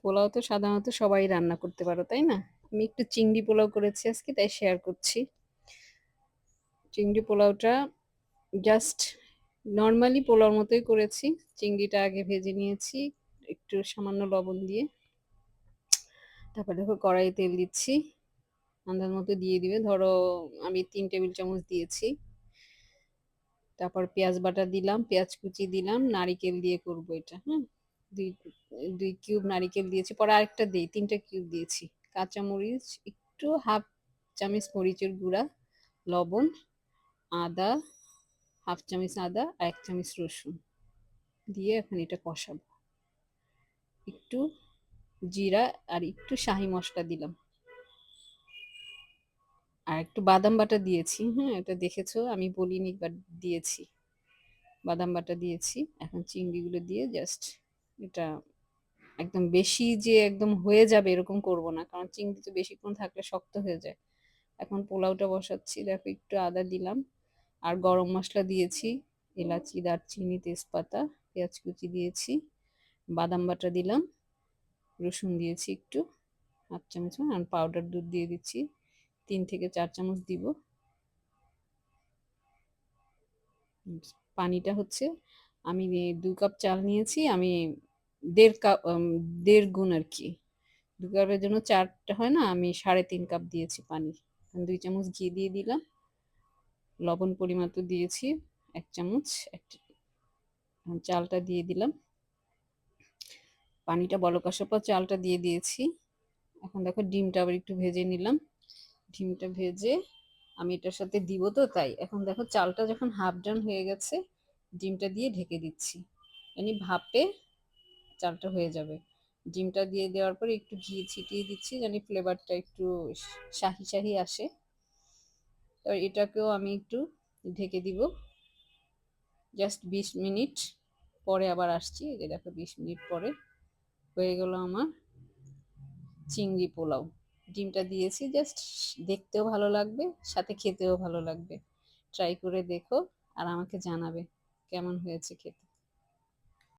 পোলাও তো সাধারণত সবাই রান্না করতে পারো, তাই না? আমি একটু চিংড়ি পোলাও করেছি আজকে, তাই শেয়ার করছি। চিংড়ি পোলাওটা জাস্ট নর্মালি পোলাওর মতোই করেছি। চিংড়িটা আগে ভেজে নিয়েছি একটু সামান্য লবণ দিয়ে। তারপর দেখো কড়াইয়ে তেল দিচ্ছি, আন্দাজ মতো দিয়ে দিবে। ধরো আমি 3 টেবিল চামচ দিয়েছি। তারপর পেঁয়াজ বাটা দিলাম, পেঁয়াজ কুচি দিলাম, নারিকেল দিয়ে করব এটা। হ্যাঁ, দুই দুই কিউব নারিকেল দিয়েছি, পরে আরেকটা দিই, 3টা কিউব দিয়েছি। কাঁচামরিচ একটু, হাফ চামচ মরিচের গুঁড়া, লবণ, আদা, হাফ চামচ আদা আর 1 চামচ রসুন দিয়ে এখন এটা কষাবো। একটু জিরা আর একটু শাহি মশলা দিলাম, আর একটু বাদাম বাটা দিয়েছি। হ্যাঁ, এটা দেখেছো, আমি বলিনি, বাট দিয়েছি, বাদাম বাটা দিয়েছি। এখন চিংড়িগুলো দিয়ে জাস্ট এটা একদম বেশি যে একদম হয়ে যাবে এরকম করব না, কারণ চিংড়ি তো বেশিক্ষণ থাকলে শক্ত হয়ে যায়। এখন পোলাওটা বসাচ্ছি। দেখো একটু আদা দিলাম, আর গরম মশলা দিয়েছি, এলাচি, দারচিনি, তেজপাতা, পেঁয়াজ কুচি দিয়েছি, বাদাম বাটা দিলাম, রসুন দিয়েছি একটু, হাফ চামচ, আর পাউডার দুধ দিয়ে দিচ্ছি, 3 থেকে 4 চামচ দিব। পানিটা হচ্ছে, আমি 2 কাপ চাল নিয়েছি, আমি 1.5 কাপ, 1.5 গুণ আর কি। 2 কাপের জন্য 4টা হয় না, আমি 3.5 কাপ দিয়েছি পানি। 2 চামচ ঘি দিয়ে দিলাম, লবণ পরিমাণ দিয়েছি 1 চামচ। চালটা দিয়ে দিলাম, পানিটা বলক আসার পর চালটা দিয়ে দিয়েছি। এখন দেখো ডিমটা আবার একটু ভেজে নিলাম। ডিমটা ভেজে আমি এটার সাথে দিব, তো তাই এখন দেখো চালটা যখন হাফ ডান হয়ে গেছে, ডিমটা দিয়ে ঢেকে দিচ্ছি, মানে ভাপে চালটা হয়ে যাবে। ডিমটা দিয়ে দেওয়ার পরে একটু ঘি ছিটিয়ে দিচ্ছি, জানি ফ্লেভারটা একটু শাহি শাহি আসে। তো এটাকেও আমি একটু ঢেকে দিব, জাস্ট 20 মিনিট পরে আবার আসছি। এই যে দেখো 20 মিনিট পরে হয়ে গেল আমার চিংড়ি পোলাও। ডিমটা দিয়েছি, জাস্ট দেখতেও ভালো লাগবে, সাথে খেতেও ভালো লাগবে। ট্রাই করে দেখো আর আমাকে জানাবে কেমন হয়েছে খেতে।